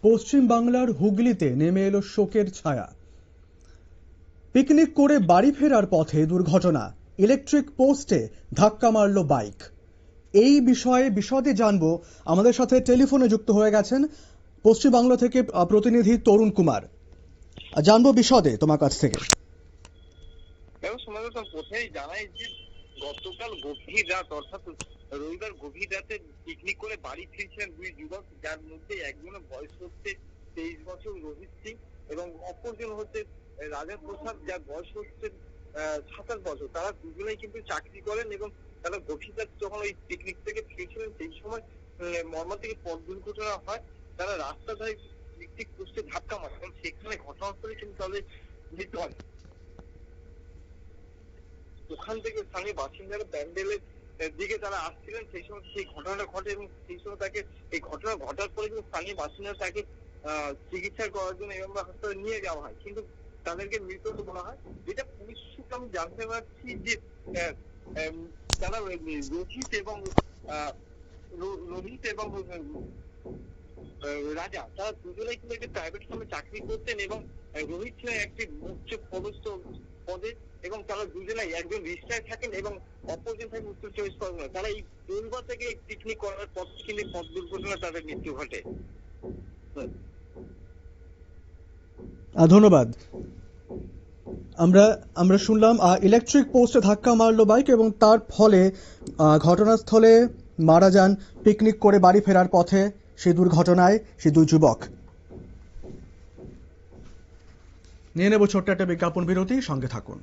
পশ্চিম বাংলার হুগলিতে নেমে এলো শোকের ছায়া। পিকনিক করে বাড়ি ফেরার পথে দুর্ঘটনা, ইলেকট্রিক পোস্টে ধাক্কা মারল বাইক। এই বিষয়ে বিশদে জানবো। আমাদের সাথে টেলিফোনে যুক্ত হয়ে গেছেন পশ্চিম বাংলা থেকে প্রতিনিধি তরুণ কুমার। জানবো বিশদে তোমার কাছ থেকে। প্রথমেই জানাই যে গতকাল গভীর রাত অর্থাৎ রবিবার গভীর রাতে পিকনিক করে বাড়ি ফিরছিলেন দুই যুবক, যার মধ্যে একজনের বয়স হচ্ছে 23 বছর রোহিত সিং এবং অপরজন হচ্ছে রাজা প্রসাদ, যার বয়স হচ্ছে 27 বছর। তারা দুজনেই কিন্তু চাকরি করেন এবং তারা গভীর রাত যখন ওই পিকনিক থেকে ফিরছিলেন সেই সময় মর্মান্তিক পথ দুর্ঘটনা হয়। তারা রাস্তা ধারে ইলেকট্রিক পোস্টে ধাক্কা মারে এবং সেখানে ঘটনাস্থলে কিন্তু তাদের মৃত্যু হয়। ওখান থেকে স্থানীয় বাসিন্দারা প্যান্ডেলের দিকে তারা আসছিলেন, সেই সময় সেই ঘটনাটা ঘটে এবং সেই সময় তাকে এই ঘটনা ঘটার পরে কিন্তু স্থানীয় বাসিন্দারা তাকে চিকিৎসা করার জন্য এবং হাসপাতালে নিয়ে যাওয়া হয়, কিন্তু তাদেরকে মৃত বলা হয়। যেটা পুলিশ সূত্রে আমি জানতে পারছি যে তারা রোহিত এবং রাজা, তারা দুজনেই কিন্তু একটি প্রাইভেট ফার্মে চাকরি করতেন এবং রোহিত ছিলেন একটি উচ্চ পদস্থ পদে এবং তারা দুজনেই, একজন রিস্টায় থাকেন এবং অপরজন থাকেন উত্তর 24 পরগনা। তারা এই পরিবার থেকে পিকনিক করার পর কিন্তু পথ দুর্ঘটনা তাদের মৃত্যু ঘটে। ধন্যবাদ। আমরা শুনলাম ইলেকট্রিক পোস্টে ধাক্কা মারলো বাইক এবং তার ফলে ঘটনাস্থলে মারা যান পিকনিক করে বাড়ি ফেরার পথে সেই দুর্ঘটনায় সেই দুই যুবক। নিয়ে নেব ছোট্ট একটা বিজ্ঞাপন বিরতি, সঙ্গে থাকুন।